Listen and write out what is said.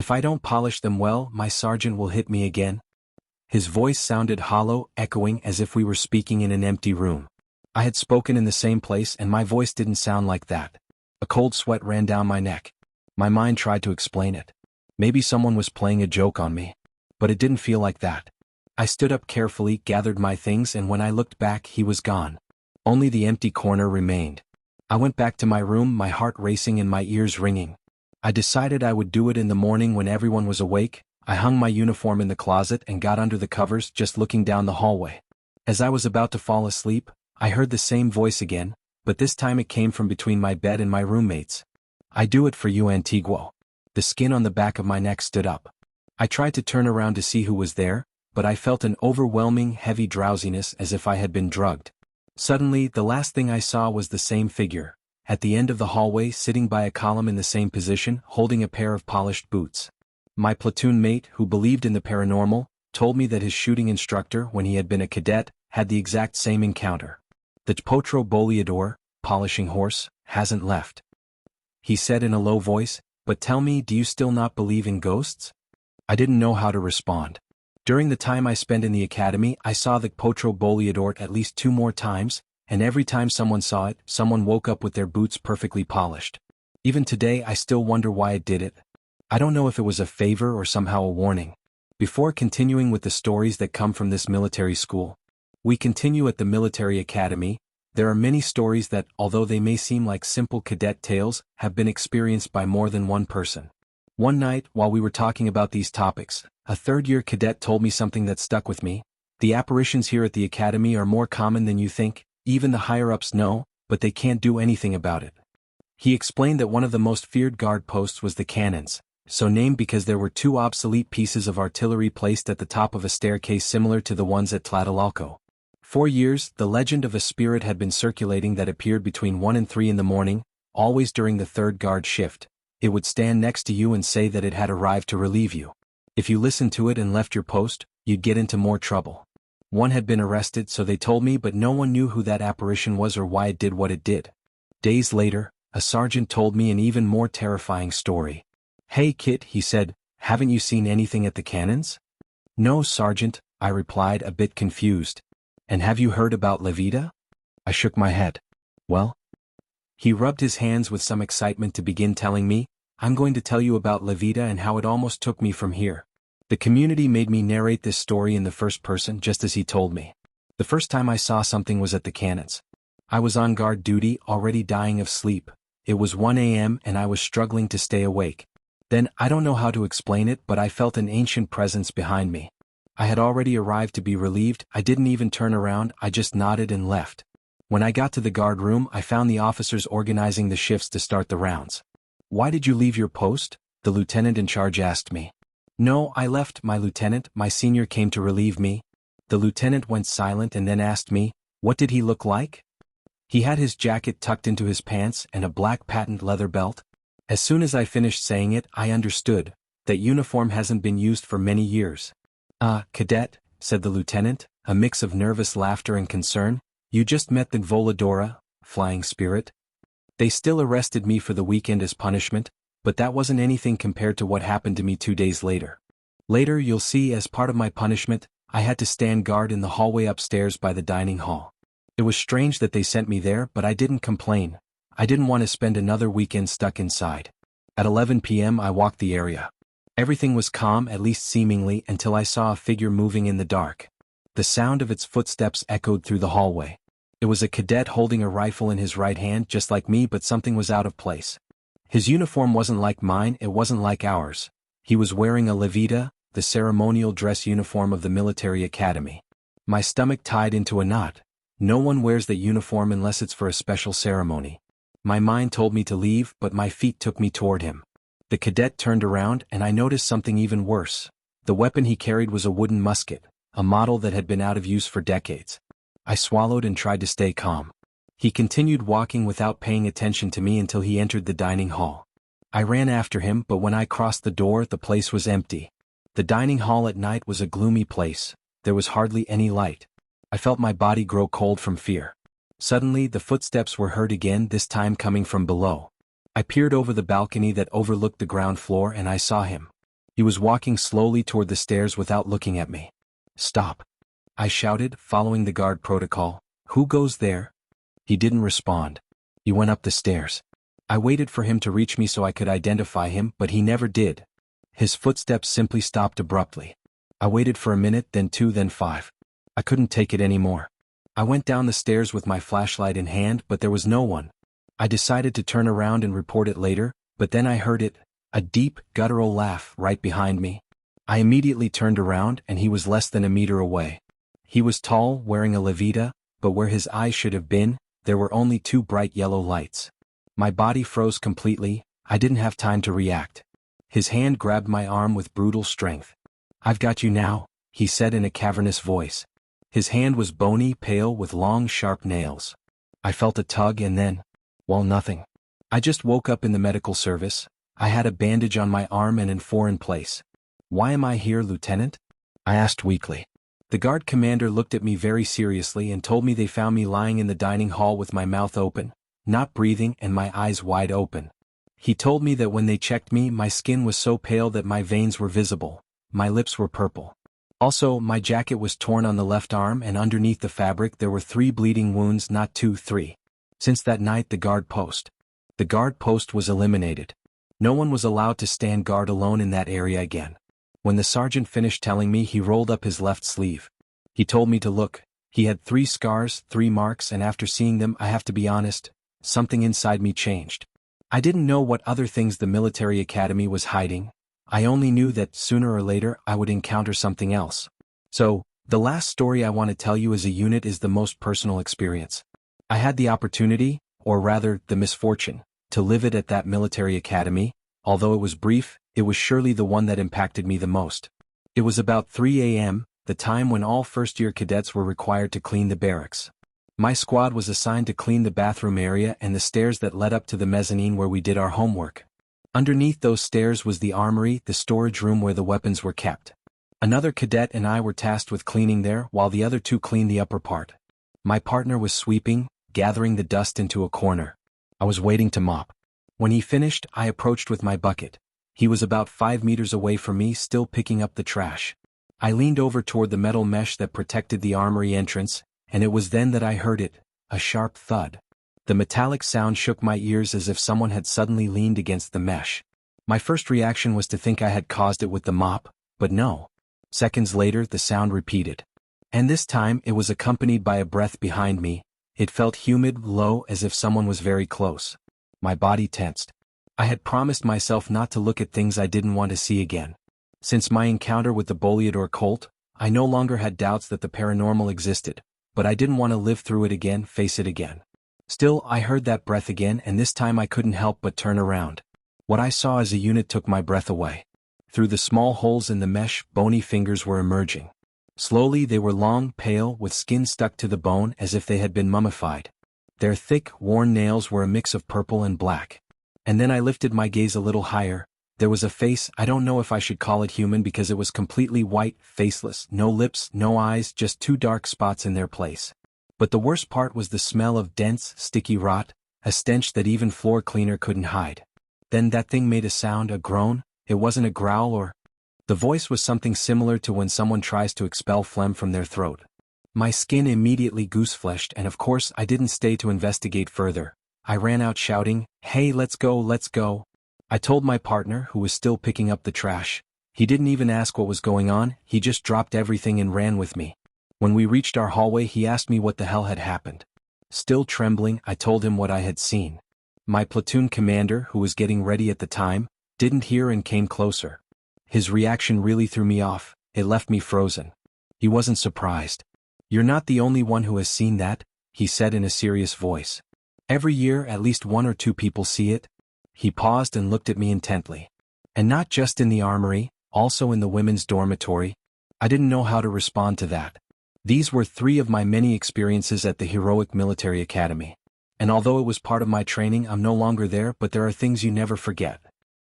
If I don't polish them well, my sergeant will hit me again. His voice sounded hollow, echoing as if we were speaking in an empty room. I had spoken in the same place and my voice didn't sound like that. A cold sweat ran down my neck. My mind tried to explain it. Maybe someone was playing a joke on me. But it didn't feel like that. I stood up carefully, gathered my things, and when I looked back, he was gone. Only the empty corner remained. I went back to my room, my heart racing and my ears ringing. I decided I would do it in the morning when everyone was awake. I hung my uniform in the closet and got under the covers, just looking down the hallway. As I was about to fall asleep, I heard the same voice again, but this time it came from between my bed and my roommate's. "I do it for you, Antiguo." The skin on the back of my neck stood up. I tried to turn around to see who was there, but I felt an overwhelming, heavy drowsiness as if I had been drugged. Suddenly, the last thing I saw was the same figure, at the end of the hallway, sitting by a column in the same position, holding a pair of polished boots. My platoon mate, who believed in the paranormal, told me that his shooting instructor, when he had been a cadet, had the exact same encounter. "The potro boleador, polishing horse, hasn't left," he said in a low voice. "But tell me, do you still not believe in ghosts?" I didn't know how to respond. During the time I spent in the academy, I saw the potro boleador at least 2 more times, and every time someone saw it, someone woke up with their boots perfectly polished. Even today I still wonder why it did it. I don't know if it was a favor or somehow a warning. Before continuing with the stories that come from this military school, we continue at the military academy. There are many stories that, although they may seem like simple cadet tales, have been experienced by more than one person. One night, while we were talking about these topics, a third-year cadet told me something that stuck with me. "The apparitions here at the academy are more common than you think. Even the higher-ups know, but they can't do anything about it." He explained that one of the most feared guard posts was the cannons, so named because there were 2 obsolete pieces of artillery placed at the top of a staircase similar to the ones at Tlatelolco. For years, the legend of a spirit had been circulating that appeared between 1 and 3 in the morning, always during the 3rd guard shift. It would stand next to you and say that it had arrived to relieve you. If you listened to it and left your post, you'd get into more trouble. One had been arrested, so they told me, but no one knew who that apparition was or why it did what it did. Days later, a sergeant told me an even more terrifying story. "Hey kid," he said, "haven't you seen anything at the cannons?" "No, Sergeant," I replied, a bit confused. "And have you heard about Levita?" I shook my head. "Well?" He rubbed his hands with some excitement to begin telling me, "I'm going to tell you about Levita and how it almost took me from here." The community made me narrate this story in the first person just as he told me. The first time I saw something was at the cannons. I was on guard duty, already dying of sleep. It was 1 a.m. and I was struggling to stay awake. Then, I don't know how to explain it, but I felt an ancient presence behind me. I had already arrived to be relieved. I didn't even turn around, I just nodded and left. When I got to the guard room, I found the officers organizing the shifts to start the rounds. "Why did you leave your post?" the lieutenant in charge asked me. "No, I left, my lieutenant. My senior came to relieve me." The lieutenant went silent and then asked me, "What did he look like?" "He had his jacket tucked into his pants and a black patent leather belt." As soon as I finished saying it, I understood. That uniform hasn't been used for many years. Cadet," said the lieutenant, a mix of nervous laughter and concern, "you just met the Voladora, flying spirit." They still arrested me for the weekend as punishment, but that wasn't anything compared to what happened to me 2 days later. Later, you'll see, as part of my punishment, I had to stand guard in the hallway upstairs by the dining hall. It was strange that they sent me there, but I didn't complain. I didn't want to spend another weekend stuck inside. At 11 p.m. I walked the area. Everything was calm, at least seemingly, until I saw a figure moving in the dark. The sound of its footsteps echoed through the hallway. It was a cadet holding a rifle in his right hand, just like me, but something was out of place. His uniform wasn't like mine, it wasn't like ours. He was wearing a levita, the ceremonial dress uniform of the military academy. My stomach tied into a knot. No one wears the uniform unless it's for a special ceremony. My mind told me to leave, but my feet took me toward him. The cadet turned around and I noticed something even worse. The weapon he carried was a wooden musket, a model that had been out of use for decades. I swallowed and tried to stay calm. He continued walking without paying attention to me until he entered the dining hall. I ran after him, but when I crossed the door, the place was empty. The dining hall at night was a gloomy place. There was hardly any light. I felt my body grow cold from fear. Suddenly, the footsteps were heard again, this time coming from below. I peered over the balcony that overlooked the ground floor and I saw him. He was walking slowly toward the stairs without looking at me. "Stop," I shouted, following the guard protocol. "Who goes there?" He didn't respond. He went up the stairs. I waited for him to reach me so I could identify him, but he never did. His footsteps simply stopped abruptly. I waited for a minute, then 2, then 5. I couldn't take it anymore. I went down the stairs with my flashlight in hand, but there was no one. I decided to turn around and report it later, but then I heard it, a deep, guttural laugh right behind me. I immediately turned around and he was less than a meter away. He was tall, wearing a levita, but where his eyes should have been, there were only 2 bright yellow lights. My body froze completely. I didn't have time to react. His hand grabbed my arm with brutal strength. "I've got you now," he said in a cavernous voice. His hand was bony, pale, with long, sharp nails. I felt a tug and then, well, nothing. I just woke up in the medical service. I had a bandage on my arm and an 4 in place. "Why am I here, Lieutenant?" I asked weakly. The guard commander looked at me very seriously and told me they found me lying in the dining hall with my mouth open, not breathing, and my eyes wide open. He told me that when they checked me, my skin was so pale that my veins were visible. My lips were purple. Also, my jacket was torn on the left arm, and underneath the fabric there were 3 bleeding wounds, not 2, 3. Since that night, the guard post was eliminated. No one was allowed to stand guard alone in that area again. When the sergeant finished telling me, he rolled up his left sleeve. He told me to look. He had 3 scars, 3 marks, and after seeing them, I have to be honest, something inside me changed. I didn't know what other things the military academy was hiding. I only knew that sooner or later I would encounter something else. So, the last story I want to tell you as a unit is the most personal experience. I had the opportunity, or rather, the misfortune, to live it at that military academy. Although it was brief, it was surely the one that impacted me the most. It was about 3 a.m., the time when all first-year cadets were required to clean the barracks. My squad was assigned to clean the bathroom area and the stairs that led up to the mezzanine where we did our homework. Underneath those stairs was the armory, the storage room where the weapons were kept. Another cadet and I were tasked with cleaning there, while the other 2 cleaned the upper part. My partner was sweeping, gathering the dust into a corner. I was waiting to mop. When he finished, I approached with my bucket. He was about 5 meters away from me, still picking up the trash. I leaned over toward the metal mesh that protected the armory entrance, and it was then that I heard it, a sharp thud. The metallic sound shook my ears as if someone had suddenly leaned against the mesh. My first reaction was to think I had caused it with the mop, but no. Seconds later, the sound repeated. And this time, it was accompanied by a breath behind me. It felt humid, low, as if someone was very close. My body tensed. I had promised myself not to look at things I didn't want to see again. Since my encounter with the Boleador cult, I no longer had doubts that the paranormal existed, but I didn't want to live through it again, face it again. Still, I heard that breath again, and this time I couldn't help but turn around. What I saw as a unit took my breath away. Through the small holes in the mesh, bony fingers were emerging. Slowly, they were long, pale, with skin stuck to the bone as if they had been mummified. Their thick, worn nails were a mix of purple and black. And then I lifted my gaze a little higher. There was a face. I don't know if I should call it human because it was completely white, faceless, no lips, no eyes, just 2 dark spots in their place. But the worst part was the smell of dense, sticky rot, a stench that even floor cleaner couldn't hide. Then that thing made a sound, a groan. It wasn't a growl or... The voice was something similar to when someone tries to expel phlegm from their throat. My skin immediately goose-fleshed, and of course I didn't stay to investigate further. I ran out shouting, "Hey, let's go, let's go." I told my partner, who was still picking up the trash. He didn't even ask what was going on, he just dropped everything and ran with me. When we reached our hallway, he asked me what the hell had happened. Still trembling, I told him what I had seen. My platoon commander, who was getting ready at the time, didn't hear and came closer. His reaction really threw me off. It left me frozen. He wasn't surprised. "You're not the only one who has seen that," he said in a serious voice. "Every year at least 1 or 2 people see it." He paused and looked at me intently. "And not just in the armory, also in the women's dormitory." I didn't know how to respond to that. These were 3 of my many experiences at the heroic military academy. And although it was part of my training, I'm no longer there, but there are things you never forget.